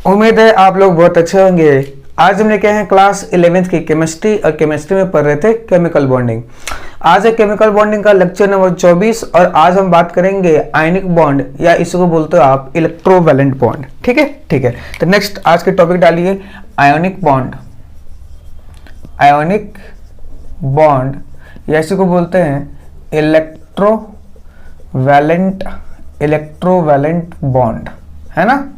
उम्मीद है आप लोग बहुत अच्छे होंगे। आज हम लेके आए हैं क्लास 11th की केमिस्ट्री और केमिस्ट्री में पढ़ रहे थे केमिकल बॉन्डिंग। आज है केमिकल बॉन्डिंग का लेक्चर नंबर 24 और आज हम बात करेंगे आयनिक बॉन्ड या इसको बोलते हो आप इलेक्ट्रोवैलेंट बॉन्ड। ठीक है ठीक है। तो नेक्स्ट आज के टॉपिक डालिए आयोनिक बॉन्ड। आयोनिक बॉन्ड या इसको बोलते हैं इलेक्ट्रोवैलेंट बॉन्ड, है ना।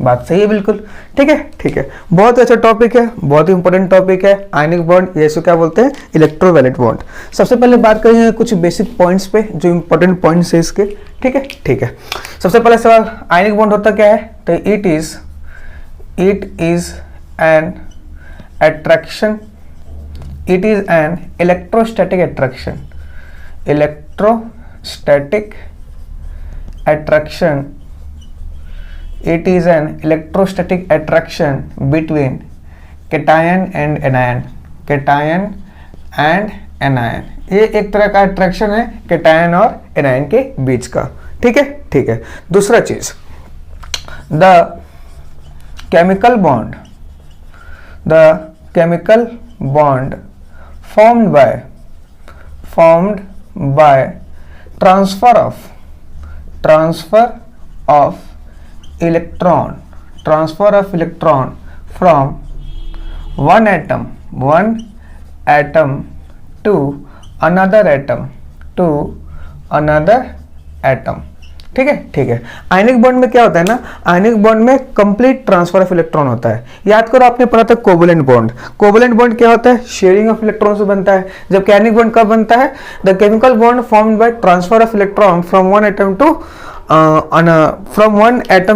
बात सही है बिल्कुल। ठीक है ठीक है। बहुत अच्छा टॉपिक है, बहुत ही इंपॉर्टेंट टॉपिक है आयनिक बॉन्ड, ये इसको क्या बोलते हैं इलेक्ट्रोवैलेंट बॉन्ड। सबसे पहले बात करेंगे कुछ बेसिक पॉइंट्स पे जो इंपॉर्टेंट पॉइंट्स है इसके। ठीक है ठीक है। सबसे पहले सवाल, आयनिक बॉन्ड होता क्या है? तो it is an attraction, it is an electrostatic attraction, electrostatic attraction. It is an electrostatic attraction between cation and anion. cation and anion, ये एक तरह का अट्रैक्शन है केटायन और एनायन के बीच का। ठीक है ठीक है। दूसरा चीज, the chemical bond formed by transfer of electron from one atom to another atom। ठीक है ठीक है। आयनिक बॉन्ड में क्या होता है ना, आयनिक बॉन्ड में कंप्लीट ट्रांसफर ऑफ इलेक्ट्रॉन होता है। याद करो आपने पढ़ा था कोवलेंट बॉन्ड। कोवलेंट बॉन्ड क्या होता है? शेयरिंग ऑफ इलेक्ट्रॉन से बनता है। जबकि आयनिक बॉन्ड कब बनता है? The chemical bond formed by transfer of electron from one atom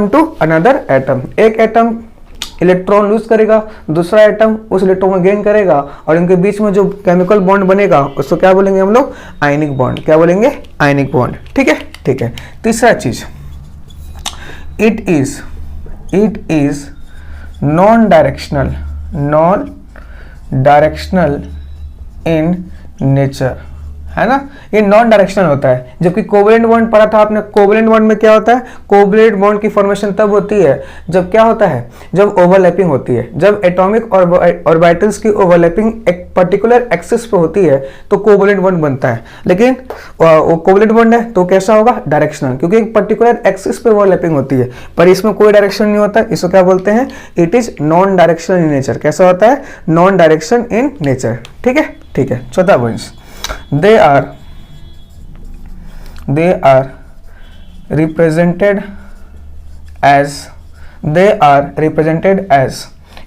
to another atom. एक एटम इलेक्ट्रॉन लूज करेगा, दूसरा एटम उस इलेक्ट्रॉन को गेन करेगा और इनके बीच में जो केमिकल बॉन्ड बनेगा उसको क्या बोलेंगे हम लोग? Ionic bond. क्या बोलेंगे? Ionic bond. ठीक है ठीक है। तीसरा चीज, it is non directional in nature, है ना। ये नॉन डायरेक्शनल होता है। जबकि कोवलेंट बॉन्ड पढ़ा था आपने। कोवलेंट बॉन्ड में क्या होता है? कोवलेंट बॉन्ड की फॉर्मेशन तब होती है जब क्या होता है? जब ओवरलैपिंग होती है। जब एटॉमिक ऑर्बिटल्स की ओवरलैपिंग एक पर्टिकुलर एक्सिस पे होती है तो कोवलेंट बॉन्ड बनता है। लेकिन वो कोवलेंट बॉन्ड है तो कैसा होगा? डायरेक्शनल, क्योंकि एक पर्टिकुलर एक्सिस पे ओवरलैपिंग होती है। पर इसमें कोई डायरेक्शन नहीं होता। इसको क्या बोलते हैं? It is non directional in nature. कैसा होता है? Non direction in nature. ठीक है ठीक है। चौथा point, they are represented as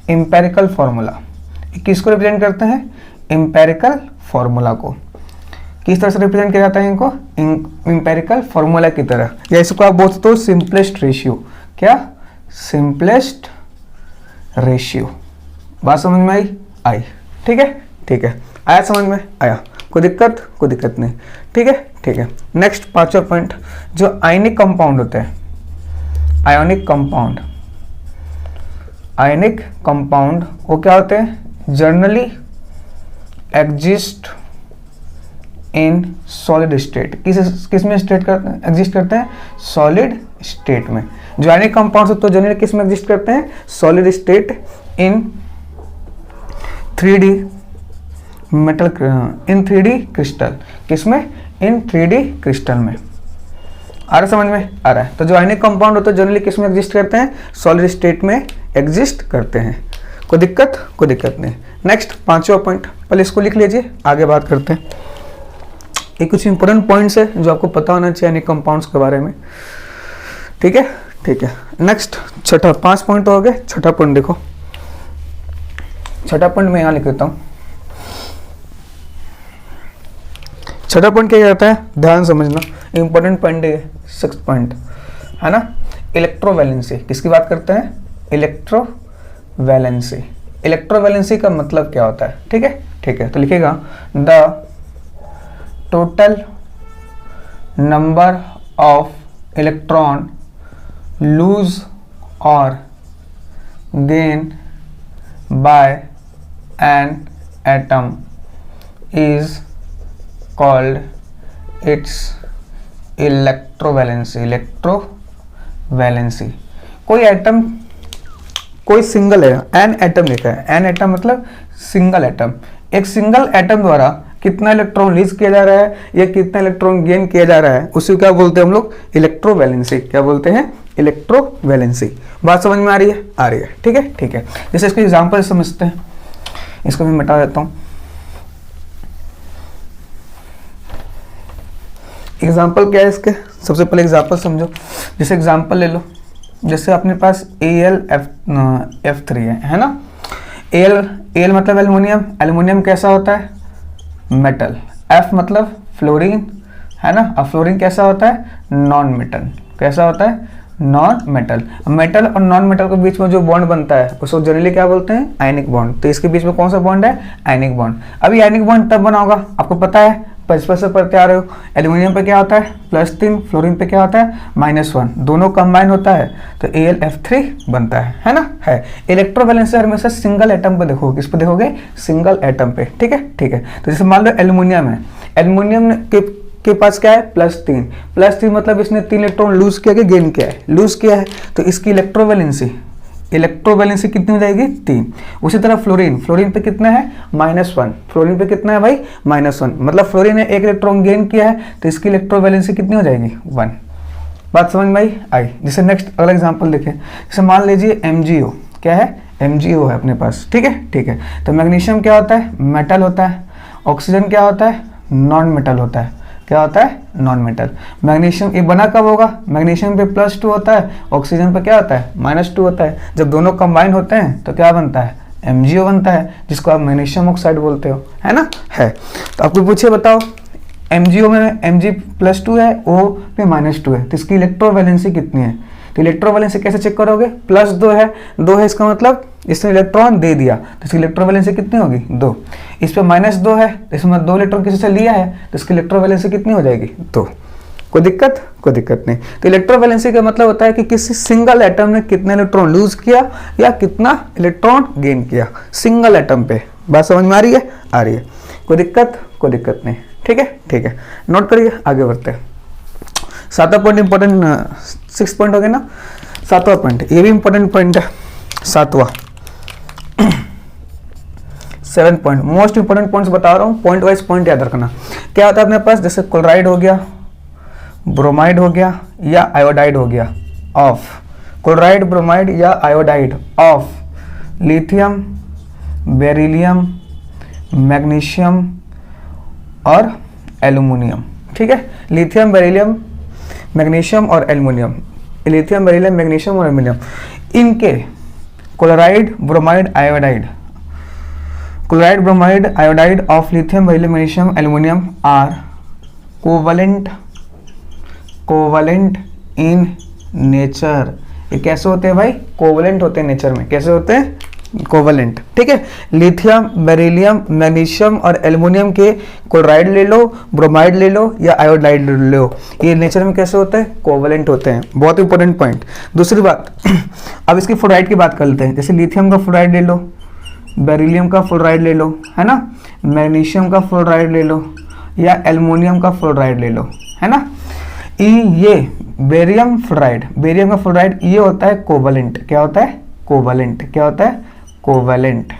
empirical formula। किसको रिप्रेजेंट करते हैं? empirical formula को। किस तरह से रिप्रेजेंट किया जाता है इनको? empirical formula की तरह, या इसको आप बोलते हो सिंपलेस्ट रेशियो। क्या? Simplest ratio. बात समझ में आई? ठीक है ठीक है। आया समझ में? आया। कोई दिक्कत नहीं। ठीक है ठीक है। नेक्स्ट पांचवा पॉइंट, जो आयनिक कंपाउंड होते हैं, आयोनिक कंपाउंड वो क्या होते हैं? Generally exist in solid state. किस में एग्जिस्ट करते हैं? सॉलिड स्टेट में। जो आयनिक कंपाउंड होते हैं जनरली किस में एग्जिस्ट करते हैं? Solid state in 3D metal, in 3D crystal. किसमें? इन 3D क्रिस्टल में। आ रहा समझ में? आ रहा है। तो जो आयनिक कंपाउंड होते हैं जनरली किस में एग्जिस्ट करते हैं? सॉलिड स्टेट में एग्जिस्ट करते हैं। कोई दिक्कत नहीं। नेक्स्ट पांचवा पॉइंट, पहले इसको लिख लीजिए, आगे बात करते हैं। ये कुछ इंपॉर्टेंट पॉइंट्स है जो आपको पता होना चाहिए आयनिक कंपाउंड्स के बारे में। ठीक है ठीक है। नेक्स्ट छठा, 5 पॉइंट हो गए। छठा पॉइंट देखो, छठा पॉइंट मैं यहाँ लिख देता हूँ। छठा पॉइंट क्या कहता है? ध्यान समझना, इंपॉर्टेंट पॉइंट है। 6th पॉइंट है ना, इलेक्ट्रोवैलेंसी। किसकी बात करते हैं? इलेक्ट्रोवैलेंसी। इलेक्ट्रोवैलेंसी का मतलब क्या होता है? ठीक है ठीक है। तो लिखेगा the total number of electron lose और gain by an atom is called its electrovalency. कोई एटम कोई सिंगल है, एन एटम लिखा है, एन एटम मतलब सिंगल एटम, एक सिंगल एटम द्वारा कितना इलेक्ट्रॉन रिलीज किया जा रहा है या कितना इलेक्ट्रॉन गेन किया जा रहा है, उसी को क्या बोलते हैं हम लोग, इलेक्ट्रोवैलेंसी। क्या बोलते हैं, इलेक्ट्रोवैलेंसी। बात समझ में आ रही है, आ रही है, ठीक है, ठीक है। जैसे इसके एग्जांपल समझते हैं, इसको मैं मिटा देता हूं। एग्जाम्पल क्या है इसके, सबसे पहले एग्जाम्पल समझो। जैसे एग्जाम्पल ले लो, जैसे अपने पास AlF3 है ना। Al मतलब एल्युमिनियम, एल्युमिनियम कैसा होता है, मेटल। F मतलब फ्लोरीन है ना, अब फ्लोरीन कैसा होता है, नॉन मेटल। कैसा होता है, नॉन मेटल। मेटल और नॉन मेटल के बीच में जो बॉन्ड बनता है उसको जनरली क्या बोलते हैं, आयनिक बॉन्ड। तो इसके बीच में कौन सा बॉन्ड है, आयनिक बॉन्ड। अभी आयनिक बॉन्ड तब बना होगा, आपको पता है, बचपन से पढ़ते आ रहे हो, एल्यूमिनियम पे क्या होता है +3, फ्लोरीन पे क्या होता है -1, दोनों कंबाइन होता है तो AlF3 बनता है ना। है इलेक्ट्रोवैलेंसी हमेशा सिंगल एटम पे देखोगे, किस पे देखोगे, सिंगल एटम पे, ठीक है, ठीक है। तो जैसे मान लो एल्यूमिनियम है, एल्यूमिनियम के पास क्या है, +3 मतलब इसने 3 इलेक्ट्रॉन लूज किया कि गेन किया है, लूज किया है, तो इसकी इलेक्ट्रोवैलेंसी कितनी हो जाएगी, 3। उसी तरह फ्लोरीन पे कितना है, -1, फ्लोरीन पे कितना है भाई, -1, मतलब फ्लोरीन ने 1 इलेक्ट्रॉन गेन किया है तो इसकी इलेक्ट्रोवैलेंसी कितनी हो जाएगी, 1। बात समझ में आई। जैसे नेक्स्ट अगला एग्जांपल देखें, जैसे मान लीजिए MgO, क्या है, MgO है अपने पास, ठीक है, ठीक है। तो मैग्नीशियम क्या होता है, मेटल होता है। ऑक्सीजन क्या होता है, नॉन मेटल होता है। क्या होता है, नॉन मेटल। मैग्नीशियम ये बना कब होगा, मैग्नीशियम पे +2 होता है, ऑक्सीजन पे क्या होता है, -2 होता है। जब दोनों कंबाइन होते हैं तो क्या बनता है, MgO बनता है, जिसको आप मैग्नीशियम ऑक्साइड बोलते हो, है ना। है तो आपको पूछे बताओ, MgO में Mg+2 है, O पे -2 है, तो इसकी इलेक्ट्रोवैलेंसी कितनी है। तो इलेक्ट्रोवैलेंसी कैसे चेक करोगे, +2 है, 2 है, इसका मतलब इसने इलेक्ट्रॉन दे दिया तो इसकी इलेक्ट्रोवैलेंसी कितनी होगी, 2। इस पे -2 है तो इसमें 2 इलेक्ट्रॉन किसी से लिया है तो इसकी इलेक्ट्रोवैलेंसी कितनी हो जाएगी, 2। कोई दिक्कत नहीं। तो इलेक्ट्रोवैलेंसी का मतलब होता है कि किसी सिंगल एटम ने कितना इलेक्ट्रॉन लूज किया या कितना इलेक्ट्रॉन गेन किया, सिंगल एटम पे। बात समझ में आ रही है, आ रही है। कोई दिक्कत नहीं, ठीक है, ठीक है। नोट करिए, आगे बढ़ते हैं। 7वां पॉइंट इंपॉर्टेंट, 6 पॉइंट हो गया ना, 7वां पॉइंट, ये भी इंपॉर्टेंट पॉइंट है, 7वां। 7 पॉइंट मोस्ट इंपॉर्टेंट पॉइंट्स बता रहा हूँ, पॉइंट वाइज पॉइंट याद रखना। क्या होता है अपने पास, जैसे क्लोराइड हो गया, ब्रोमाइड हो गया या आयोडाइड हो गया ऑफ, क्लोराइड, ब्रोमाइड या iodide of lithium, beryllium, magnesium और एल्युमिनियम, ठीक है। लिथियम, बेरिलियम, मैग्नीशियम और एल्युमिनियम, लिथियम, बेरिलियम, मैग्नीशियम और एल्युमिनियम, इनके chloride, bromide, iodide, chloride, bromide, iodide of lithium, beryllium, magnesium, aluminium are covalent in nature. ये कैसे होते हैं भाई, कोवलेंट होते हैं नेचर में। कैसे होते हैं, कोवलेंट, ठीक है। लिथियम, बेरिलियम, मैग्नीशियम और एल्युमिनियम के क्लोराइड ले लो, ब्रोमाइड ले लो या आयोडाइड ले लो, ये नेचर में कैसे होते हैं, कोवलेंट होते हैं। बहुत इंपॉर्टेंट पॉइंट। दूसरी बात अब इसकी फ्लोराइड की बात कर लेते हैं। जैसे लिथियम का फ्लोराइड ले लो, बेरिलियम का फ्लोराइड ले लो, है ना, मैग्नीशियम का फ्लोराइड ले लो या एल्युमिनियम का फ्लोराइड ले लो, है ना। ये बेरियम का फ्लोराइड ये होता है कोवलेंट। क्या होता है, कोवलेंट। क्या होता है, कोवलेंट,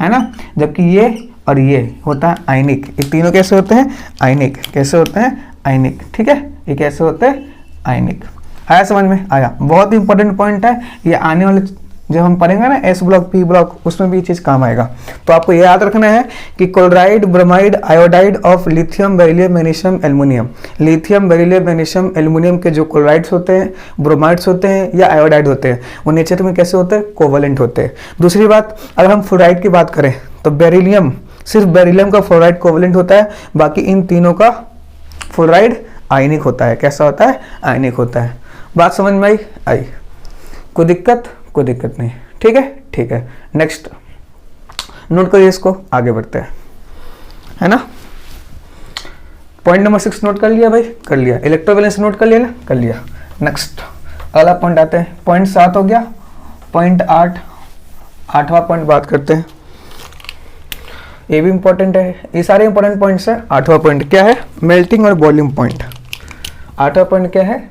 है ना। जबकि ये और ये होता है आयनिक। ये तीनों कैसे होते हैं, आयनिक। कैसे होते हैं, आयनिक, ठीक है। ये कैसे होते हैं, आयनिक। आया समझ में, आया। बहुत इंपॉर्टेंट पॉइंट है ये, आने वाले जब हम पढ़ेंगे ना S ब्लॉक, P ब्लॉक, उसमें भी ये चीज़ काम आएगा। तो आपको ये याद रखना है कि chloride, bromide, iodide of lithium, beryllium, magnesium, aluminium, lithium, beryllium, magnesium, aluminium के जो क्लोराइड्स होते हैं, ब्रोमाइड्स होते हैं या आयोडाइड होते हैं, वो नेचर में कैसे होते हैं, कोवलेंट होते हैं। दूसरी बात, अगर हम फ्लोराइड की बात करें तो बेरिलियम, सिर्फ बेरिलियम का फ्लोराइड कोवलेंट होता है, बाकी इन तीनों का फ्लोराइड आयनिक होता है। कैसा होता है, आयनिक होता है। बात समझ में आई। कोई दिक्कत नहीं, ठीक है, ठीक है। नेक्स्ट नोट करिए इसको, आगे बढ़ते हैं, है ना। पॉइंट नंबर 6 नोट कर लिया भाई, कर लिया। इलेक्ट्रोवैलेंस नोट कर लिया ना, कर लिया। नेक्स्ट अगला पॉइंट आते हैं, पॉइंट 7 हो गया। पॉइंट 8, 8वां पॉइंट बात करते हैं। ये भी इंपॉर्टेंट है, ये सारे इंपॉर्टेंट पॉइंट्स है। 8वां पॉइंट क्या है, मेल्टिंग और बॉइलिंग पॉइंट। 8वां पॉइंट क्या है,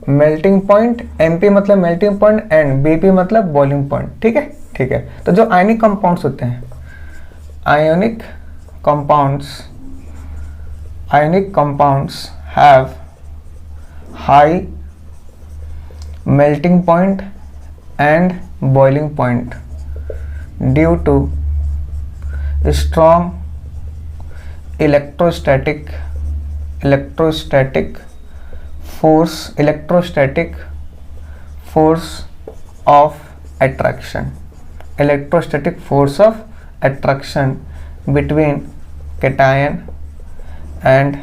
मेल्टिंग पॉइंट, MP मतलब मेल्टिंग पॉइंट एंड BP मतलब बॉइलिंग पॉइंट। ठीक है, ठीक है। तो जो आयनिक कंपाउंड्स होते हैं, ionic compounds have high melting point and boiling point due to strong electrostatic force of attraction between cation and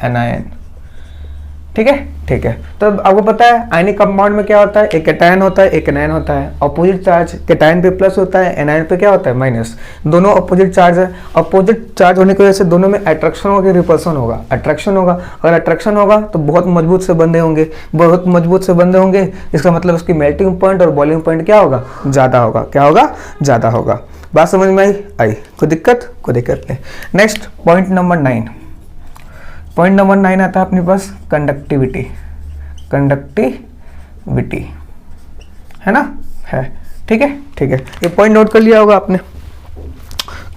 anion। ठीक है, ठीक है। तो आपको पता है आयनिक कंपाउंड में क्या होता है, एक कैटायन होता है, एक एनायन होता है। अपोजिट चार्ज कैटायन पे प्लस होता है, एनायन पे क्या होता है माइनस। दोनों अपोजिट चार्ज है। अपोजिट चार्ज होने की वजह से दोनों में अट्रैक्शन होगा, रिपल्सन होगा। अट्रैक्शन होगा, अगर अट्रैक्शन होगा तो बहुत मजबूत से बंधे होंगे, बहुत मजबूत से बंधे होंगे। इसका मतलब उसकी मेल्टिंग पॉइंट और बॉइलिंग पॉइंट क्या होगा, ज़्यादा होगा। क्या होगा, ज़्यादा होगा। बात समझ में आई? कोई दिक्कत नहीं। Next point number 9। Point number 9 आता है अपने पास कंडक्टिविटी है ना, है। ठीक है, ठीक है। ये पॉइंट नोट कर लिया होगा आपने,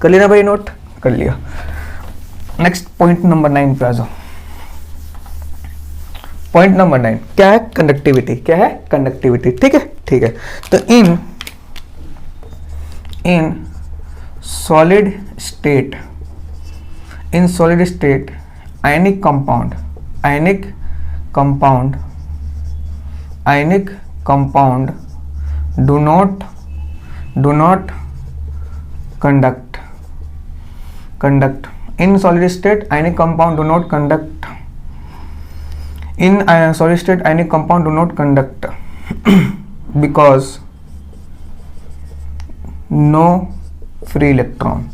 कर लिया ना भाई, नोट कर लिया। नेक्स्ट पॉइंट नंबर 9 पे आ जाओ। पॉइंट नंबर 9 क्या है, कंडक्टिविटी। क्या है, कंडक्टिविटी। ठीक है, ठीक है। तो in solid state ionic compound do not conduct in solid state ionic compound do not conduct in solid state ionic compound do not conduct because no free electron।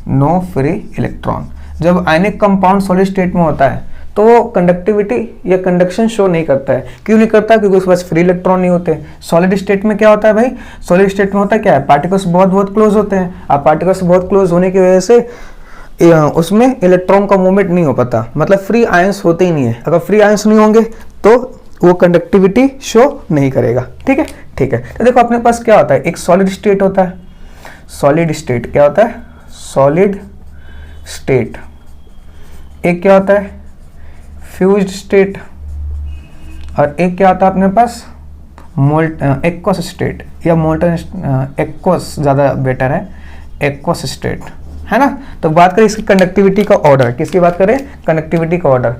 जब आयनिक कंपाउंड सॉलिड स्टेट में होता है तो वो conductivity या conduction show नहीं करता है। क्यों नहीं करता? क्योंकि उसके पास फ्री इलेक्ट्रॉन नहीं होते। सॉलिड स्टेट में क्या होता है भाई, सॉलिड स्टेट में होता है क्या है, पार्टिकल्स बहुत क्लोज होते हैं। अब पार्टिकल्स बहुत क्लोज होने की वजह से उसमें इलेक्ट्रॉन का मूवमेंट नहीं हो पाता, मतलब फ्री आयंस होते ही नहीं है। अगर फ्री आयंस नहीं होंगे तो वो कंडक्टिविटी शो नहीं करेगा। ठीक है, ठीक है। तो देखो अपने पास क्या होता है, एक सॉलिड स्टेट होता है। सॉलिड स्टेट क्या होता है, सॉलिड स्टेट। एक क्या होता है, फ्यूज्ड स्टेट। और एक क्या होता है अपने पास, एक्वस स्टेट या मोल्टन, एक्वस ज़्यादा बेटर है, एक्वस स्टेट, है ना। तो बात करें इसकी कंडक्टिविटी का ऑर्डर, किसकी बात करें, कंडक्टिविटी का ऑर्डर।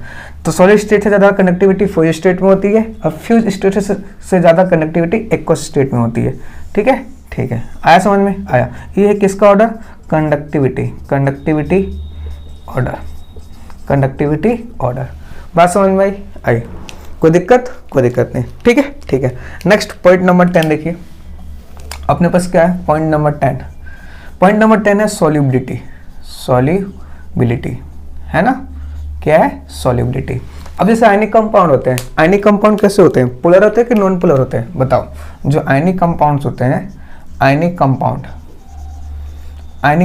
तो सॉलिड स्टेट से ज़्यादा कंडक्टिविटी फ्यूज स्टेट में होती है और फ्यूज स्टेट से ज़्यादा कंडक्टिविटी एक्वस स्टेट में होती है। ठीक है, ठीक है। आया समझ में? आया। ये है किसका ऑर्डर, कंडक्टिविटी ऑर्डर। बात समझ में आई? कोई दिक्कत नहीं। ठीक है, ठीक है। नेक्स्ट पॉइंट नंबर 10 देखिए अपने पास क्या है, पॉइंट नंबर 10। पॉइंट नंबर 10 है सॉल्युबिलिटी, है ना। क्या है, सॉल्युबिलिटी। अब जैसे आयनिक कंपाउंड होते हैं, आयनिक कंपाउंड कैसे होते हैं, पोलर होते हैं कि नॉन पोलर होते हैं, बताओ। जो आयनिक कंपाउंड्स होते हैं, आयनिक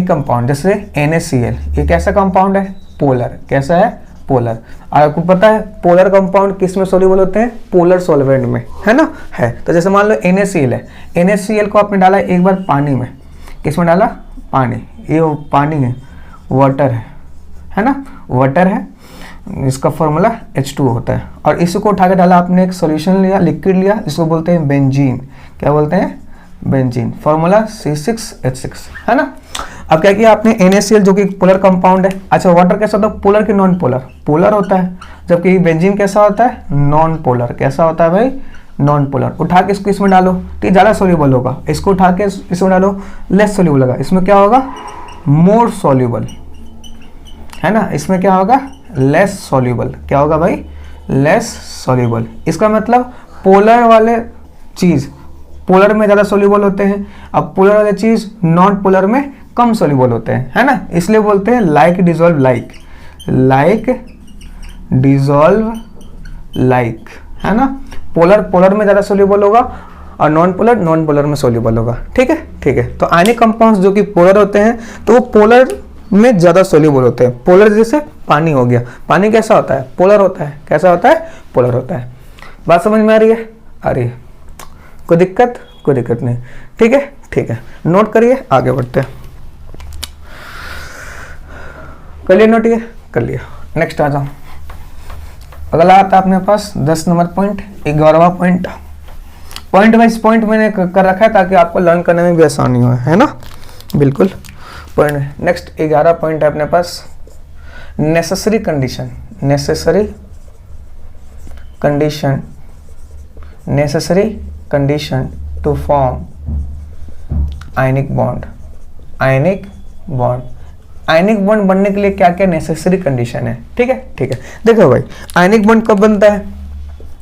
कंपाउंड जैसे NaCl, ये कैसा कंपाउंड है, पोलर। कैसा है, पोलर। आपको पता है पोलर कंपाउंड किस में सोल्यूबल होते हैं, पोलर सॉल्वेंट में, है ना, है। तो जैसे मान लो NaCl है, NaCl को आपने डाला एक बार पानी में, किस में डाला, पानी। ये पानी है, वाटर है ना, वाटर है। इसका फॉर्मूला H2O होता है। और इसको उठा के डाला आपने, एक सॉल्यूशन लिया, लिक्विड लिया, इसको बोलते हैं बेंजीन। क्या बोलते हैं, बेंजीन। फॉर्मूला C6H6, है ना। अब क्या किया आपने, NaCl जो कि पोलर कंपाउंड है। अच्छा, वाटर कैसा होता है, पोलर कि नॉन पोलर, पोलर होता है। जबकि बेंजीन कैसा होता है, नॉन पोलर। कैसा होता है भाई, नॉन पोलर। उठा के इसको इसमें डालो तो ये ज़्यादा सोल्यूबल होगा, इसको उठा के इसमें डालो लेस सोल्यूबल होगा। इसमें क्या होगा, मोर सोल्यूबल, है ना। इसमें क्या होगा, लेस सोल्यूबल। क्या होगा भाई, लेस सोल्यूबल। इसका मतलब पोलर वाले चीज़ पोलर में ज़्यादा सोल्यूबल होते हैं, अब पोलर वाले चीज़ नॉन पोलर में कम सोल्यूबल होते हैं, है ना। इसलिए बोलते हैं लाइक डिजॉल्व लाइक, है ना। पोलर में ज़्यादा सोल्यूबल होगा और नॉन पोलर में सोल्यूबल होगा। ठीक है, ठीक है। तो आयनिक कंपाउंड्स जो कि पोलर होते हैं तो वो पोलर में ज़्यादा सोल्यूबल होते हैं। पोलर जैसे पानी हो गया, पानी कैसा होता है, पोलर होता है। कैसा होता है, पोलर होता है। बात समझ में आ रही है? आ रही है, कोई दिक्कत? कोई दिक्कत नहीं, ठीक है, ठीक है, नोट करिए, आगे बढ़ते हैं। कर लिया नोट? ये कर लिया। नेक्स्ट आ जाओ, अगला आता है अपने पास 10 नंबर पॉइंट, 11वां पॉइंट। पॉइंट वाइज पॉइंट मैंने कर रखा है ताकि आपको लर्न करने में भी आसानी हो, है ना, बिल्कुल। पॉइंट नेक्स्ट 11 पॉइंट है अपने पास, necessary condition, necessary condition, necessary condition to form ionic bond, ionic bond. Ionic bond बनने के लिए क्या क्या नेसेसरी कंडीशन है, ठीक है, ठीक है। देखो भाई, आयनिक बॉन्ड कब बनता है?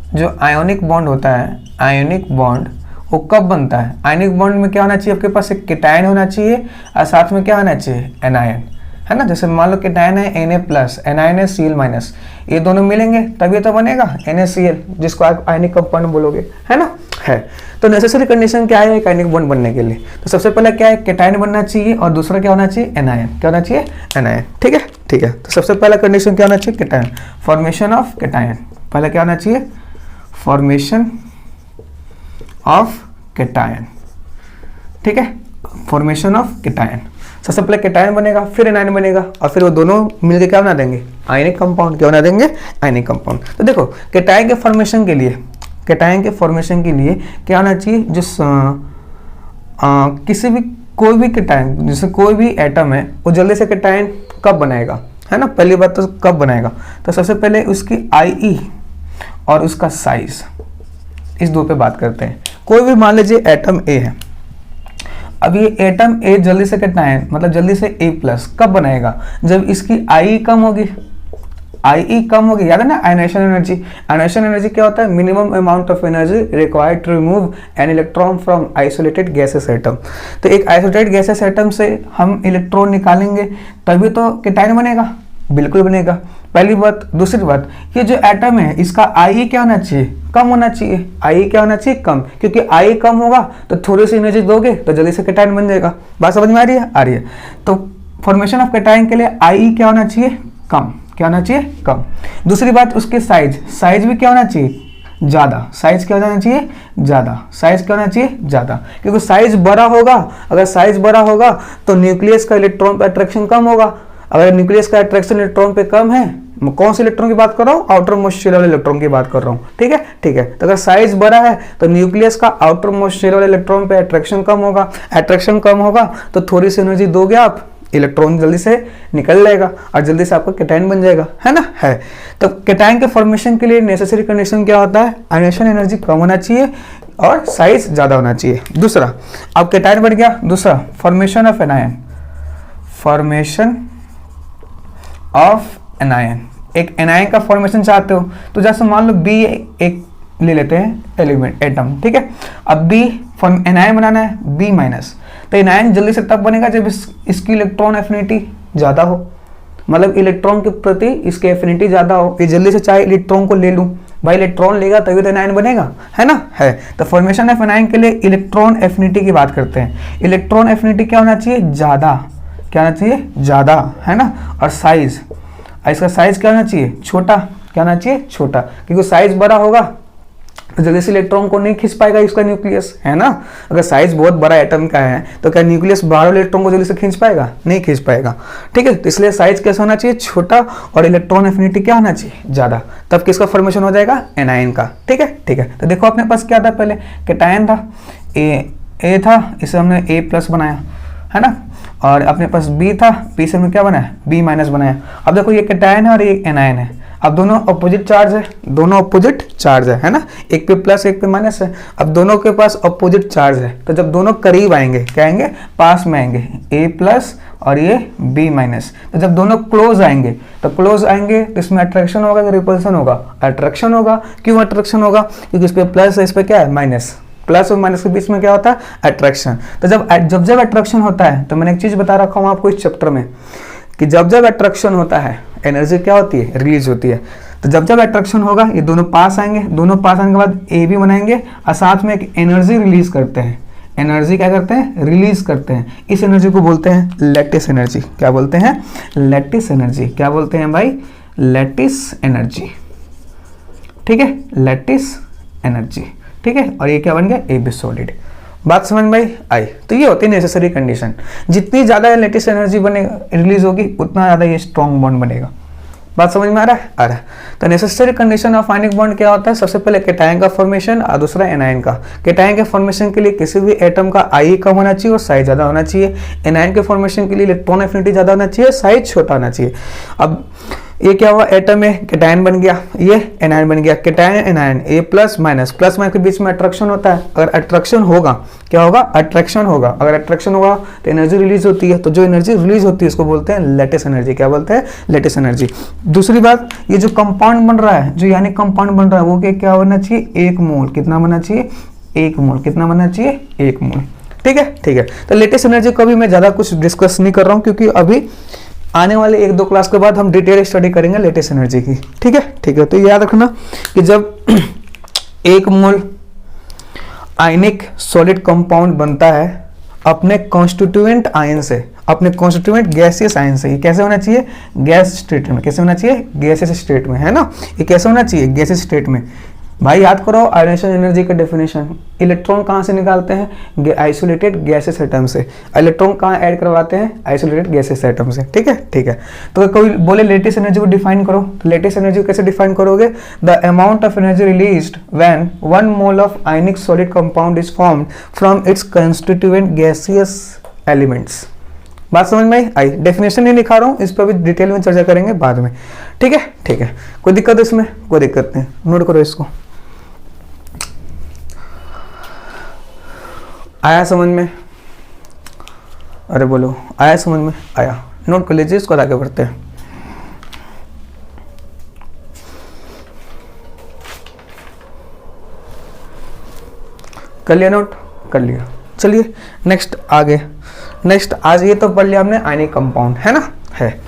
जो आयोनिक बॉन्ड होता है, आयोनिक बॉन्ड वो कब बनता है? आयनिक बॉन्ड में क्या होना चाहिए आपके पास? एक केटायन होना चाहिए और साथ में क्या होना चाहिए? एनायन, है ना। जैसे मान लो केटायन है Na+, एनायन है Cl-, ये दोनों मिलेंगे तभी तो बनेगा NaCl, जिसको आप आयनिक कंपाउंड बोलोगे, है ना, है। तो नेसेसरी कंडीशन क्या है एक आयनिक बॉन्ड बनने के लिए? तो सबसे पहले क्या है? केटायन बनना चाहिए और दूसरा क्या होना चाहिए? एनायन। क्या होना चाहिए? एनायन, ठीक है, ठीक है। तो सबसे पहला कंडीशन क्या होना चाहिए? Cation, formation of cation. पहले क्या होना चाहिए? फॉर्मेशन ऑफ केटायन, ठीक है, फॉर्मेशन ऑफ केटायन। सबसे पहले केटायन बनेगा, फिर एनायन बनेगा और फिर वो दोनों मिलकर क्या बना देंगे? Ionic compound. क्या बना देंगे? Ionic compound. तो देखो, केटायन के फॉर्मेशन के लिए, केटायन के फॉर्मेशन के लिए क्या होना चाहिए? जो किसी भी कोई भी केटायन, जैसे कोई भी एटम है वो जल्दी से केटायन कब बनाएगा, है ना। पहली बात तो कब बनाएगा? तो सबसे पहले उसकी IE और उसका साइज, इस दो पे बात करते हैं। कोई भी मान लीजिए एटम A है, अब ये एटम A जल्दी से केटायन मतलब जल्दी से A+ कब बनाएगा? जब इसकी IE कम होगी, IE कम होगी, याद है ना, आयनाइजेशन एनर्जी। आयनाइजेशन एनर्जी क्या होता है? Minimum amount of energy required to remove an electron from isolated gaseous atom. तो एक आइसोलेटेड गैसेस एटम से हम इलेक्ट्रॉन निकालेंगे तभी तो केटायन बनेगा, बिल्कुल बनेगा, पहली बात। दूसरी बात, ये जो एटम है इसका IE क्या होना चाहिए? कम होना चाहिए। IE क्या होना चाहिए? कम, क्योंकि IE कम होगा तो थोड़ी सी एनर्जी दोगे तो जल्दी से केटायन बन जाएगा। बात समझ में आ रही है? आ रही है। तो फॉर्मेशन ऑफ केटायन के लिए IE क्या होना चाहिए? कम। क्या होना चाहिए? कम। दूसरी बात, उसके साइज, साइज भी क्या होना चाहिए? ज़्यादा। साइज क्या होना चाहिए? ज़्यादा। साइज क्या होना चाहिए? ज़्यादा, क्योंकि साइज बड़ा होगा, अगर साइज बड़ा होगा तो न्यूक्लियस का इलेक्ट्रॉन पर अट्रैक्शन कम होगा। अगर न्यूक्लियस का अट्रैक्शन इलेक्ट्रॉन पे कम है, मैं कौन से इलेक्ट्रॉन की बात कर रहा हूँ? आउटर मोस्ट शेल वाले इलेक्ट्रॉन की बात कर रहा हूँ, ठीक है, ठीक है। तो अगर साइज बड़ा है तो न्यूक्लियस का आउटर मोस्ट शेल वाले इलेक्ट्रॉन पे अट्रैक्शन कम होगा, अट्रैक्शन कम होगा तो थोड़ी सी एनर्जी दोगे आप, इलेक्ट्रॉन जल्दी से निकल जाएगा और जल्दी से आपका केटायन बन जाएगा, है ना, है। तो केटायन के फॉर्मेशन के लिए नेसेसरी कंडीशन क्या होता है? आयनाइजेशन एनर्जी कम होना चाहिए और साइज ज्यादा होना चाहिए। दूसरा, अब केटायन बन गया। दूसरा, formation of anion, formation of anion. एक एनायन का फॉर्मेशन चाहते हो तो जैसे मान लो B एक ले लेते हैं एलिमेंट, एटम, ठीक है। अब B एनायन बनाना है B-, तो एनायन जल्दी से तब बनेगा जब इसकी इलेक्ट्रॉन एफिनिटी ज़्यादा हो, मतलब इलेक्ट्रॉन के प्रति इसकी एफिनिटी ज़्यादा हो। ये जल्दी से चाहे इलेक्ट्रॉन को ले लूँ, भाई इलेक्ट्रॉन लेगा तभी तो एनायन बनेगा, है ना, है। तो फॉर्मेशन ऑफ एनायन के लिए इलेक्ट्रॉन एफिनिटी की बात करते हैं। इलेक्ट्रॉन एफिनिटी क्या होना चाहिए? ज़्यादा। क्या होना चाहिए? ज़्यादा, है ना। और साइज, इसका साइज क्या होना चाहिए? छोटा। क्या होना चाहिए? छोटा, क्योंकि साइज बड़ा होगा तो जल्दी से इलेक्ट्रॉन को नहीं खींच पाएगा इसका न्यूक्लियस, है ना। अगर साइज बहुत बड़ा एटम का है तो क्या न्यूक्लियस बाहर इलेक्ट्रॉन को जल्दी से खींच पाएगा? नहीं खींच पाएगा, ठीक है। तो इसलिए साइज कैसा होना चाहिए? छोटा, और इलेक्ट्रॉन एफिनिटी क्या होना चाहिए? ज़्यादा। तब किसका फॉर्मेशन हो जाएगा? एनायन का, ठीक है, ठीक है। तो देखो अपने पास क्या था? पहले केटायन था, ए था, इसे हमने A+ बनाया, है ना। और अपने पास B था, B से हमने क्या बनाया? B- बनाया। अब देखो ये केटायन है और ये एनायन है, अब दोनों अपोजिट चार्ज है, दोनों अपोजिट चार्ज है ना, एक पे प्लस एक पे माइनस है। अब दोनों के पास अपोजिट चार्ज है, तो जब दोनों करीब आएंगे क्या आएंगे? पास में आएंगे, A+ और ये B-। तो जब दोनों क्लोज आएंगे तो क्लोज आएंगे तो इसमें अट्रैक्शन होगा या रिपल्सन होगा? अट्रैक्शन होगा। क्यों अट्रैक्शन होगा? क्योंकि इस पे प्लस है, इस पे क्या है? माइनस। प्लस और माइनस के बीच में क्या होता है? अट्रैक्शन। तो जब अट्रैक्शन होता है, तो मैंने एक चीज बता रखा हूँ आपको इस चैप्टर में कि जब अट्रैक्शन होता है एनर्जी क्या होती है? रिलीज होती है। तो जब अट्रैक्शन होगा ये दोनों पास आएंगे, दोनों पास आने के बाद AB बनाएंगे और साथ में एक एनर्जी रिलीज करते हैं। एनर्जी क्या करते हैं? रिलीज करते हैं। इस एनर्जी को बोलते हैं लैटिस एनर्जी। क्या बोलते हैं? Lattice energy. क्या बोलते हैं भाई? लैटिस एनर्जी, ठीक है, लैटिस एनर्जी, ठीक है। और ये क्या बन गया, ए बी सॉलिड। बात समझ में आई। तो ये होती है नेसेसरी कंडीशन। जितनी ज़्यादा लेटेस्ट एनर्जी बनेगा रिलीज होगी उतना ज़्यादा ये स्ट्रॉन्ग बॉन्ड बनेगा। बात समझ में आ रहा है, आ रहा है। तो necessary condition of ionic bond क्या होता है, सबसे पहले कैटायन का फॉर्मेशन और दूसरा एनायन का। कैटायन के फॉर्मेशन के लिए किसी भी एटम का आई कम होना चाहिए और साइज ज़्यादा होना चाहिए। एनायन के फॉर्मेशन के लिए इलेक्ट्रॉन एफिनिटी ज़्यादा होना चाहिए, साइज छोटा होना चाहिए। अब ये क्या हुआ, एटम में कैटायन बन गया, ये एनायन बन गया। कैटायन एनायन ए प्लस माइनस के बीच में अट्रैक्शन होता है। अगर अट्रैक्शन होगा, क्या होगा, अट्रैक्शन होगा। अगर अट्रैक्शन होगा तो एनर्जी रिलीज होती है। तो जो एनर्जी रिलीज होती है उसको बोलते हैं लेटेस्ट एनर्जी। क्या बोलते हैं, लेटेस्ट एनर्जी। दूसरी बात, ये जो कंपाउंड बन रहा है, जो यानी कंपाउंड बन रहा है वो क्या होना चाहिए, 1 मोल। कितना बनना चाहिए, 1 मोल। कितना बनना चाहिए, 1 मोल। ठीक है, ठीक है। तो लेटेस्ट एनर्जी को भी मैं ज़्यादा कुछ डिस्कस नहीं कर रहा हूँ, क्योंकि अभी आने वाले 1-2 क्लास के बाद हम डिटेल स्टडी करेंगे लेटेस्ट एनर्जी की। ठीक है, ठीक है। तो याद रखना कि जब 1 मोल आयनिक सॉलिड कंपाउंड बनता है अपने कॉन्स्टिट्यूएंट आयन से, अपने कॉन्स्टिट्यूएंट गैसियस आयन से, ये कैसे होना चाहिए, गैस स्टेट में। कैसे होना चाहिए, गैसियस स्टेट में, है ना। ये कैसे होना चाहिए, गैसियस स्टेट में। भाई याद करो आयोनाइजेशन एनर्जी का डेफिनेशन। इलेक्ट्रॉन कहाँ से निकालते हैं, आइसोलेटेड गैसेस एटम से। इलेक्ट्रॉन कहाँ ऐड करवाते हैं, आइसोलेटेड गैसेस एटम से। ठीक है, ठीक है। तो कोई बोले लेटेस्ट एनर्जी को डिफाइन करो, तो लेटेस्ट एनर्जी को कैसे डिफाइन करोगे, the amount of energy released when 1 mole of ionic solid compound is formed from its constituent gaseous elements. बात समझ में आई। डेफिनेशन नहीं लिखा रहा हूँ, इस पर भी डिटेल में चर्चा करेंगे बाद में। ठीक है, ठीक है। कोई दिक्कत है इसमें, कोई दिक्कत नहीं, नोट करो इसको। आया समझ में, अरे बोलो आया समझ में, आया। नोट कर लीजिए इसको, आगे बढ़ते हैं। कर लिया नोट, कर लिया। चलिए नेक्स्ट आगे। नेक्स्ट आज ये तो पढ़ लिया हमने आयनिक कंपाउंड, है ना, है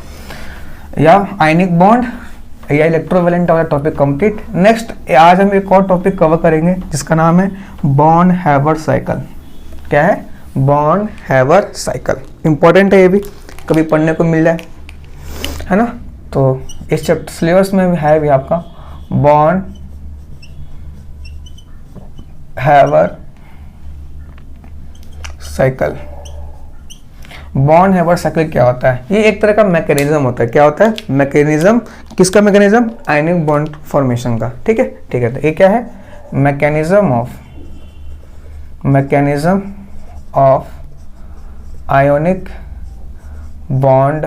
या आयनिक बॉन्ड या इलेक्ट्रोवैलेंट वाला टॉपिक कंप्लीट। नेक्स्ट आज हम एक और टॉपिक कवर करेंगे जिसका नाम है बॉर्न हैबर साइकिल। क्या है, बॉर्न हैबर साइकिल। इंपॉर्टेंट है ये भी, कभी पढ़ने को मिल जाए, है ना। तो इस चैप्टर सिलेबस में है भी आपका born Haber cycle. Born Haber cycle क्या होता है, ये एक तरह का मैकेनिज्म होता है। क्या होता है, मैकेनिज्म। किसका मैकेनिज्म, आयनिक बॉन्ड फॉर्मेशन का। ठीक है, ठीक है। तो ये क्या है, mechanism of ionic bond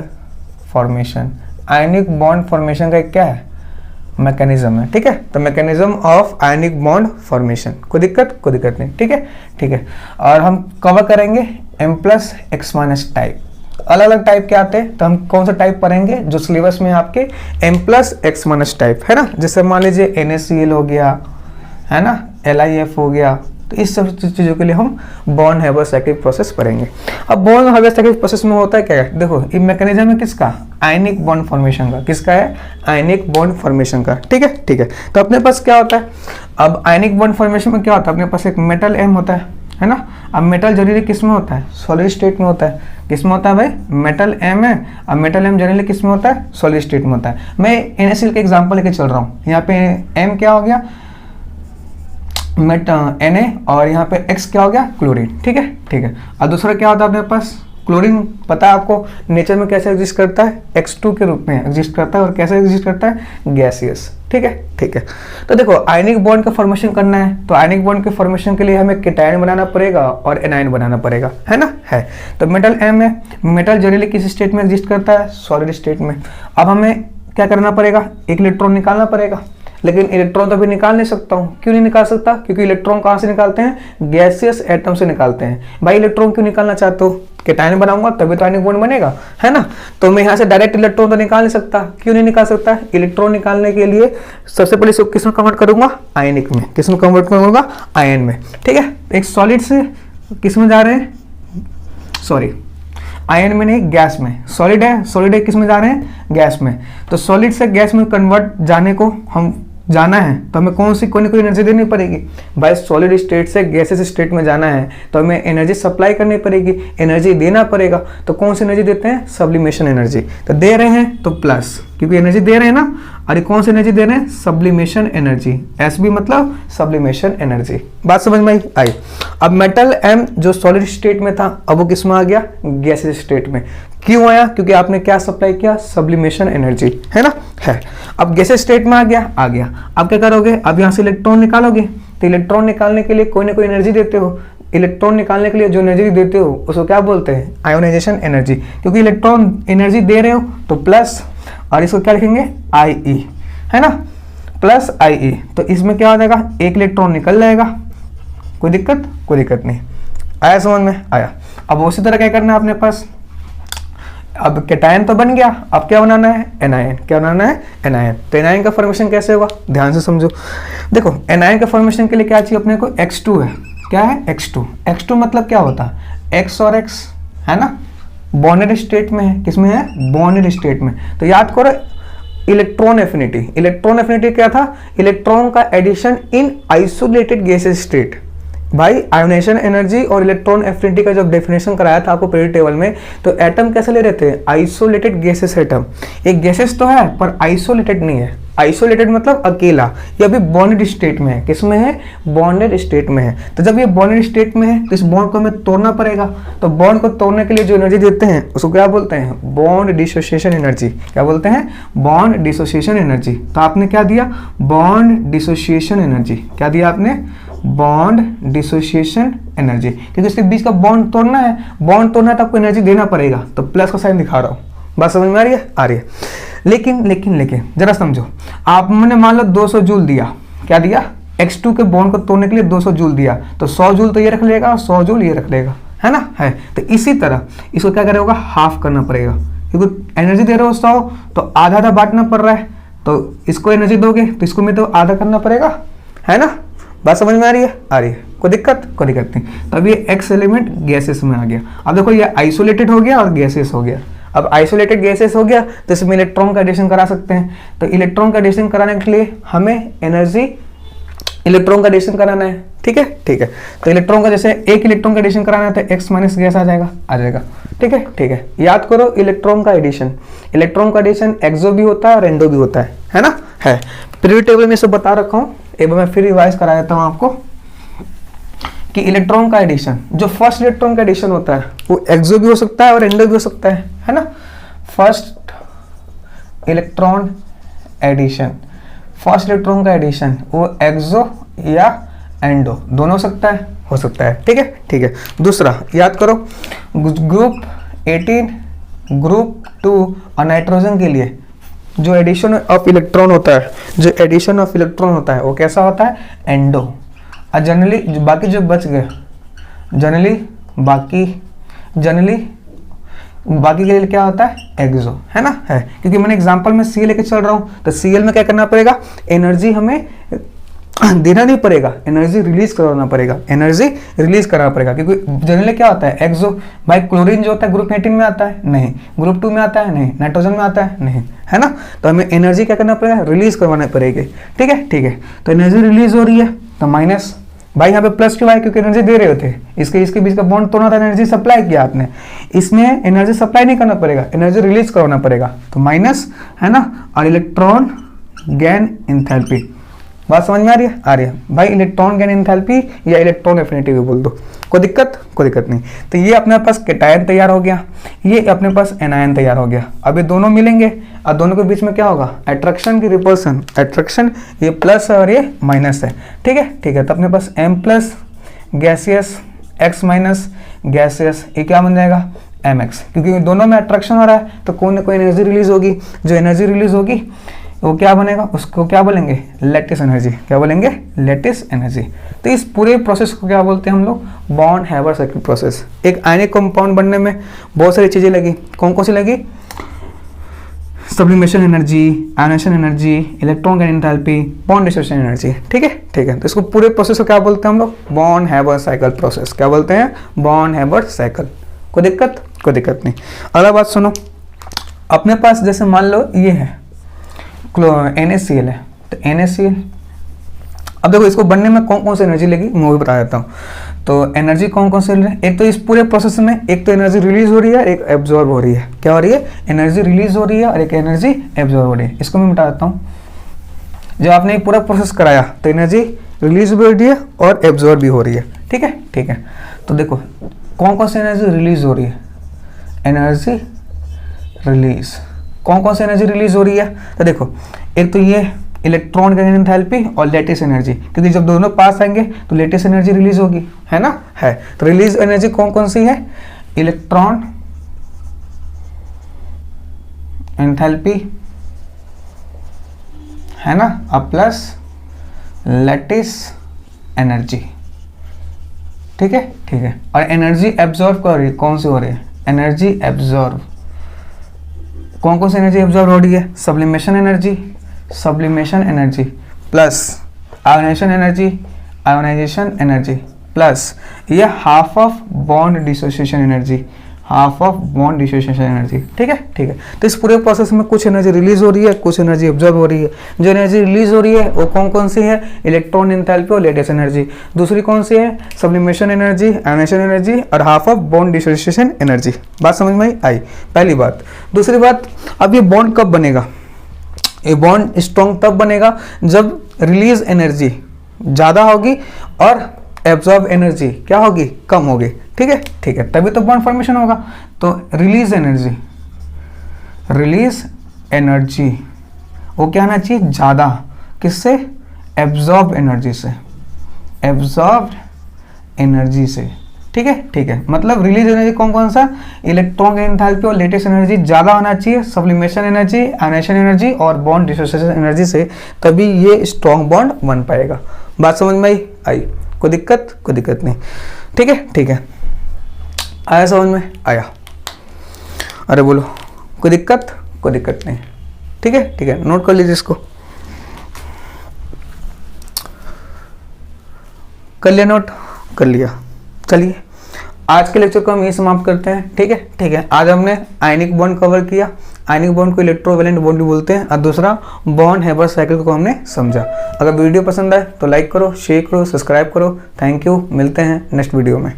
formation. Ionic bond formation का एक क्या है, मैकेनिज्म है। ठीक है, तो mechanism of ionic bond formation. कोई दिक्कत, कोई दिक्कत नहीं। ठीक है, ठीक है। और हम कवर करेंगे M+X- टाइप। अलग अलग टाइप के आते हैं, तो हम कौन सा टाइप पढ़ेंगे, जो सिलेबस में आपके M+X- टाइप है ना। जैसे मान लीजिए NaCl हो गया, है ना, LiF हो गया। तो इस सब चीज़ों के लिए हम बॉर्न हैबर साइकिल प्रोसेस पढ़ेंगे। अब बॉर्न हैबर साइकिल प्रोसेस में होता है क्या है, देखो ये मैकेनिज्म है किसका, आयनिक बॉन्ड फॉर्मेशन का। किसका है, आयनिक बॉन्ड फॉर्मेशन का। ठीक है, ठीक है। तो अपने पास क्या होता है, अब आयनिक बॉन्ड फॉर्मेशन में क्या होता है, अपने पास एक मेटल M होता है ना। अब मेटल जनरली किस में होता है, सॉलिड स्टेट में होता है। किस में होता है भाई, मेटल M है। अब मेटल M जनरली किस में होता है, सॉलिड स्टेट में होता है। मैं NaCl का एग्जांपल लेके चल रहा हूँ। यहाँ पे M क्या हो गया, Na, और यहाँ पे X क्या हो गया, क्लोरीन। ठीक है, ठीक है। और दूसरा क्या होता है अपने पास, क्लोरीन। पता है आपको नेचर में कैसे एग्जिस्ट करता है, X2 के रूप में एग्जिस्ट करता है। और कैसे एग्जिस्ट करता है, गैसियस। ठीक है, ठीक है। तो देखो आयनिक बॉन्ड का फॉर्मेशन करना है, तो आयनिक बॉन्ड के फॉर्मेशन के लिए हमें कैटायन बनाना पड़ेगा और एनायन बनाना पड़ेगा, है ना, है। तो मेटल M है, मेटल जनरली किस स्टेट में एग्जिस्ट करता है, सॉलिड स्टेट में। अब हमें क्या करना पड़ेगा, एक इलेक्ट्रॉन निकालना पड़ेगा। लेकिन इलेक्ट्रॉन तो अभी निकाल नहीं सकता हूँ। क्यों नहीं निकाल सकता, क्योंकि इलेक्ट्रॉन कहाँ से निकालते हैं, गैसियस एटम से निकालते हैं। भाई इलेक्ट्रॉन क्यों निकालना चाहते हो, कैटायन बनाऊंगा तभी तो आयनिक बॉन्ड बनेगा, है ना। तो मैं यहाँ से डायरेक्ट इलेक्ट्रॉन तो निकाल नहीं सकता। क्यों नहीं निकाल सकता, इलेक्ट्रॉन निकालने के लिए सबसे पहले इसको किस में कन्वर्ट करूंगा, आयनिक में। किस में कन्वर्ट करूंगा, आयन में। ठीक है, एक सॉलिड से किस में जा रहे हैं, सॉरी आयन में नहीं, गैस में। सॉलिड है किस में जा रहे हैं, गैस में। तो सॉलिड से गैस में कन्वर्ट जाने को हम जाना है तो हमें कौन सी कोई एनर्जी देनी पड़ेगी भाई। सॉलिड स्टेट से गैसेस स्टेट में जाना है तो हमें एनर्जी सप्लाई करनी पड़ेगी, एनर्जी देना पड़ेगा। तो कौन सी एनर्जी देते हैं, सब्लिमेशन एनर्जी। तो दे रहे हैं तो प्लस क्योंकि एनर्जी दे रहे हैं ना, और ये कौन सी एनर्जी दे रहे हैं, सब्लिमेशन एनर्जी, एसबी मतलब सब्लिमेशन एनर्जी। बात समझ में आई। अब मेटल एम जो सॉलिड स्टेट में था अब वो किस में आ गया, गैसेस स्टेट में। क्यों आया, क्योंकि आपने क्या सप्लाई किया, सब्लिमेशन एनर्जी, है ना, है। अब गैसेस स्टेट में आ गया। अब क्या करोगे, अब यहाँ से इलेक्ट्रॉन निकालोगे, तो इलेक्ट्रॉन निकालने के लिए कोई ना कोई एनर्जी देते हो। इलेक्ट्रॉन निकालने के लिए जो एनर्जी देते हो उसको क्या बोलते हैं, आयोनाइजेशन एनर्जी। क्योंकि इलेक्ट्रॉन एनर्जी दे रहे हो तो प्लस, और इसको क्या लिखेंगे, IE, है ना, प्लस IE। तो इसमें क्या हो जाएगा, एक इलेक्ट्रॉन निकल जाएगा, कोई दिक्कत नहीं। आया समझ में, आया। अब उसी तरह क्या करना है अपने पास, अब कैटायन तो बन गया, अब क्या बनाना है, एनायन। क्या बनाना है, एनायन। तो एनायन का फॉर्मेशन कैसे होगा, ध्यान से समझो। देखो एनायन का फॉर्मेशन के लिए क्या चाहिए अपने को, X2 है। क्या है, X2 मतलब क्या होता है, X और X, है ना, बॉन्डेड स्टेट में है। किसमें है, बॉन्डेड स्टेट में। तो याद करो इलेक्ट्रॉन एफिनिटी क्या था, इलेक्ट्रॉन का addition in isolated gaseous state. भाई आयोनाइजेशन एनर्जी और इलेक्ट्रॉन एफिनिटी का जब डेफिनेशन कराया था आपको पीरियड टेबल में, तो एटम कैसे ले रहे थे, आइसोलेटेड गैसेस एटम। एक गैसेस तो है पर आइसोलेटेड नहीं है। आइसोलेटेड मतलब अकेला, ये अभी बॉन्डेड स्टेट में है। किसमें है, बॉन्डेड स्टेट में है। तो जब ये बॉन्डेड स्टेट में है तो इस बॉन्ड को हमें तोड़ना पड़ेगा। तो बॉन्ड को तोड़ने के लिए जो एनर्जी देते हैं उसको क्या बोलते हैं, बॉन्ड डिसोसिएशन एनर्जी। क्या बोलते हैं, बॉन्ड डिसोसिएशन एनर्जी। तो आपने क्या दिया, बॉन्ड डिसोसिएशन एनर्जी। क्या दिया आपने, बॉन्ड डिसोसिएशन एनर्जी। क्योंकि इसके बीच का बॉन्ड तोड़ना है, बॉन्ड तोड़ना है तो आपको एनर्जी देना पड़ेगा। तो प्लस का साइन दिखा रहा हूँ, बात समझ में आ रही है, आ रही है। लेकिन जरा समझो, आपने मान लो 200 जूल दिया। क्या दिया, X2 के बॉन्ड को तोड़ने के लिए 200 जूल दिया, तो 100 जूल तो ये रख लेगा और 100 जूल ये रख लेगा, है ना, है। तो इसी तरह इसको क्या करेगा, हाफ करना पड़ेगा। क्योंकि एनर्जी दे रहे हो 100 तो आधा आधा बांटना पड़ रहा है, तो इसको एनर्जी दोगे तो इसको में तो आधा करना पड़ेगा, है ना। बात समझ में आ रही है, आ रही है, कोई दिक्कत नहीं। तो अब ये X एलिमेंट गैसेस में आ गया। अब देखो ये आइसोलेटेड हो गया और गैसेस हो गया। अब आइसोलेटेड गैसेस हो गया तो इसमें इलेक्ट्रॉन का एडिशन करा सकते हैं। तो इलेक्ट्रॉन का एडिशन कराने के लिए हमें एनर्जी, इलेक्ट्रॉन का एडिशन कराना है, ठीक है। तो इलेक्ट्रॉन का जैसे एक इलेक्ट्रॉन का एडिशन कराना है तो X माइनस गैस आ जाएगा, ठीक है। याद करो इलेक्ट्रॉन का एडिशन एक्सो भी होता है और एंडो भी होता है ना, है। पीरियड टेबल में सब बता रखा हूँ, एक बार मैं फिर रिवाइज करा देता हूँ आपको कि इलेक्ट्रॉन का एडिशन, जो फर्स्ट इलेक्ट्रॉन का एडिशन होता है वो एक्सो भी हो सकता है और एंडो भी हो सकता है ना। फर्स्ट इलेक्ट्रॉन का एडिशन वो एक्सो या एंडो दोनों हो सकता है, ठीक है। दूसरा याद करो, ग्रुप 18 ग्रुप 2 और नाइट्रोजन के लिए जो एडिशन ऑफ इलेक्ट्रॉन होता है वो कैसा होता है, एंडो। और जनरली बाकी जो बच गए, बाकी के लिए क्या होता है, एक्सो, है ना, है। क्योंकि मैंने एग्जांपल में Cl लेके चल रहा हूँ, तो Cl में क्या करना पड़ेगा, एनर्जी हमें देना नहीं पड़ेगा, एनर्जी रिलीज करना पड़ेगा, क्योंकि जनरली क्या होता है, एक्सो। भाई क्लोरीन जो होता है ग्रुप 18 में आता है, नहीं, ग्रुप 2 में आता है, नहीं, नाइट्रोजन में आता है, नहीं, है ना। तो हमें एनर्जी क्या करना पड़ेगा, रिलीज करवाना पड़ेगी, ठीक है। तो एनर्जी रिलीज हो रही है तो माइनस, भाई यहाँ पे प्लस क्यों आए, क्योंकि एनर्जी दे रहे होते, इसके बीच का बॉन्ड तोड़ना था, एनर्जी सप्लाई किया आपने, इसमें एनर्जी सप्लाई नहीं करना पड़ेगा, एनर्जी रिलीज करवाना पड़ेगा, तो माइनस, है ना। और इलेक्ट्रॉन गेन एंथैल्पी, बात समझ में आ रही है भाई। इलेक्ट्रॉन गेन एंथैल्पी या इलेक्ट्रॉन एफिनिटी भी बोल दो, कोई दिक्कत नहीं। तो ये अपने पास कैटायन तैयार हो गया, ये अपने पास एनायन तैयार हो गया। अब ये दोनों मिलेंगे और दोनों के बीच में क्या होगा, अट्रैक्शन की रिपल्सन, ये प्लस है और ये माइनस है, ठीक है। तो अपने पास M plus gaseous X minus gaseous, ये क्या बन जाएगा, MX। क्योंकि दोनों में अट्रैक्शन हो रहा है तो कोई ना कोई एनर्जी रिलीज होगी, जो एनर्जी रिलीज होगी वो क्या बनेगा, उसको क्या बोलेंगे, लैटिस एनर्जी। क्या बोलेंगे, लैटिस एनर्जी। तो इस पूरे प्रोसेस को क्या बोलते हैं हम लोग, बॉन्ड हैबर साइकिल प्रोसेस। एक आयनिक कंपाउंड बनने में बहुत सारी चीजें लगी, कौन सी लगी, sublimation energy, ionisation energy, electron gain enthalpy, bond dissociation energy, ठीक है। तो इसको पूरे प्रोसेस को क्या बोलते हैं हम लोग, बॉन्ड हैबर साइकिल प्रोसेस। क्या बोलते हैं, बॉन्ड हैबर साइकिल। कोई दिक्कत नहीं। अगला बात सुनो, अपने पास जैसे मान लो ये है NaCl है, तो NaCl, अब देखो इसको बनने में कौन सी एनर्जी लगी मैं वो भी बता देता हूँ। तो एनर्जी कौन कौन से, एक तो इस पूरे प्रोसेस में एक तो एनर्जी रिलीज हो रही है, एक एब्जॉर्ब हो रही है। क्या हो रही है? एनर्जी रिलीज हो रही है और एक एनर्जी एब्जॉर्ब हो रही है। इसको मैं मिटा देता हूँ। जब आपने पूरा प्रोसेस कराया तो एनर्जी रिलीज भी हो रही है और एब्जॉर्ब भी हो रही है। ठीक है, ठीक है। तो देखो कौन कौन सी एनर्जी रिलीज हो रही है, एनर्जी रिलीज, कौन कौन सी एनर्जी रिलीज हो रही है? तो देखो एक तो ये इलेक्ट्रॉन का एंथैल्पी और लेटिस एनर्जी, क्योंकि जब दोनों पास आएंगे तो लेटिस एनर्जी रिलीज होगी, है ना? है। तो रिलीज एनर्जी कौन कौन सी है? इलेक्ट्रॉन एंथैल्पी, है ना, अब प्लस लेटिस एनर्जी। ठीक है, ठीक है। और एनर्जी एब्जॉर्ब कर रही है, कौन सी हो रही है? एनर्जी एब्जॉर्ब, कौन कौन सी एनर्जी एब्जॉर्ब हो रही है? Sublimation energy, sublimation energy plus ionisation energy, ionisation energy plus ये half of bond dissociation energy, half of bond dissociation energy. ठीक है, ठीक है। तो इस पूरे प्रोसेस में कुछ एनर्जी रिलीज हो रही है, कुछ एनर्जी एब्जॉर्ब हो रही है। जो एनर्जी रिलीज हो रही है वो कौन कौन सी है? इलेक्ट्रॉन एंथैल्पी और लेटिस एनर्जी। दूसरी कौन सी है? सब्लिमेशन एनर्जी, आयोनाइजेशन एनर्जी और half of bond dissociation energy. बात समझ में आई? पहली बात। दूसरी बात, अब ये बॉन्ड कब बनेगा? ये बॉन्ड स्ट्रॉन्ग तब बनेगा जब रिलीज एनर्जी ज़्यादा होगी और एब्जॉर्ब एनर्जी क्या होगी? कम होगी। ठीक है, ठीक है। तभी तो बॉन्ड फॉर्मेशन होगा। तो रिलीज एनर्जी, रिलीज एनर्जी वो क्या आना चाहिए? ज़्यादा। किससे? एब्जॉर्ब एनर्जी से, एब्जॉर्ब एनर्जी से। ठीक है, ठीक है। मतलब रिलीज एनर्जी कौन कौन सा? इलेक्ट्रॉन एंथैल्पी और लेटिस एनर्जी ज़्यादा होना चाहिए, सब्लिमेशन एनर्जी, आयोनाइजेशन एनर्जी और बॉन्ड डिसोसिएशन एनर्जी से, तभी ये स्ट्रॉन्ग बॉन्ड बन पाएगा। बात समझ में आई? कोई दिक्कत? कोई दिक्कत नहीं। ठीक है, ठीक है। आया समझ में? आया। अरे बोलो, कोई दिक्कत? कोई दिक्कत नहीं। ठीक है, ठीक है। नोट कर लीजिए इसको। कर लिया नोट? कर लिया। चलिए आज के लेक्चर को हम ये समाप्त करते हैं। ठीक है, ठीक है। आज हमने आयनिक बॉन्ड कवर किया। आयनिक बॉन्ड को इलेक्ट्रोवैलेंट बॉन्ड भी बोलते हैं। और दूसरा बॉन्ड हेबर साइकिल को हमने समझा। अगर वीडियो पसंद आए तो लाइक करो, शेयर करो, सब्सक्राइब करो। Thank you. मिलते हैं नेक्स्ट वीडियो में।